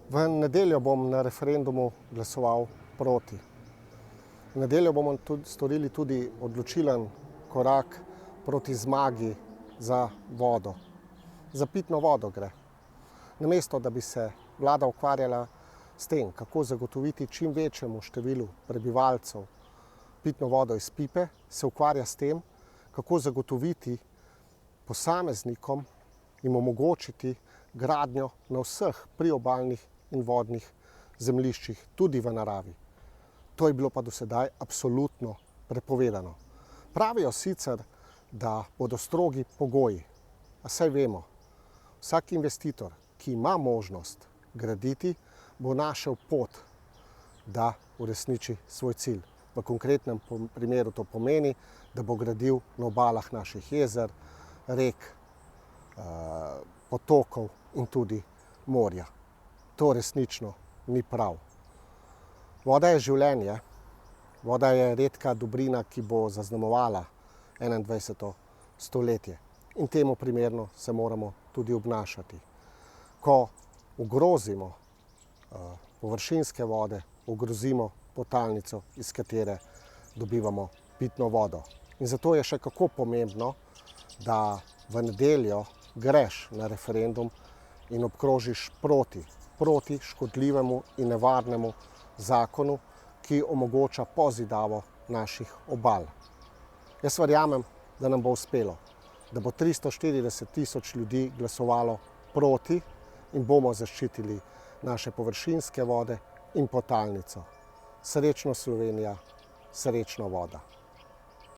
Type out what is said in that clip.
V nedeljo bom na referendumu glasoval proti. V nedeljo bomo storili tudi odločilen korak proti zmagi za vodo. Za pitno vodo gre. Namesto, da bi se vlada ukvarjala s tem, kako zagotoviti čim večjemu številu prebivalcev pitno vodo iz pipe, se ukvarja s tem, kako zagotoviti posameznikom in omogočiti gradnjo na vseh priobalnih in vodnih zemljiščih, tudi v naravi. To je bilo pa do sedaj absolutno prepovedano. Pravijo sicer, da bodo strogi pogoji, a saj vemo, vsak investitor, ki ima možnost graditi, bo našel pot, da uresniči svoj cilj. V konkretnem primeru to pomeni, da bo gradil na obalah naših jezer, rek, potokov in tudi morja. To resnično ni prav. Voda je življenje, voda je redka dobrina, ki bo zaznamovala 21. stoletje. In temu primerno se moramo tudi obnašati. Ko ogrozimo površinske vode, ogrozimo podtalnico, iz katere dobivamo pitno vodo. In zato je še kako pomembno, da v nedeljo greš na referendum in obkrožiš proti škodljivemu in nevarnemu zakonu, ki omogoča pozidavo naših obal. Jaz verjamem, da nam bo uspelo, da bo 340 000 ljudi glasovalo proti in bomo zaščitili naše površinske vode in podtalnico. Srečno Slovenija, srečno voda.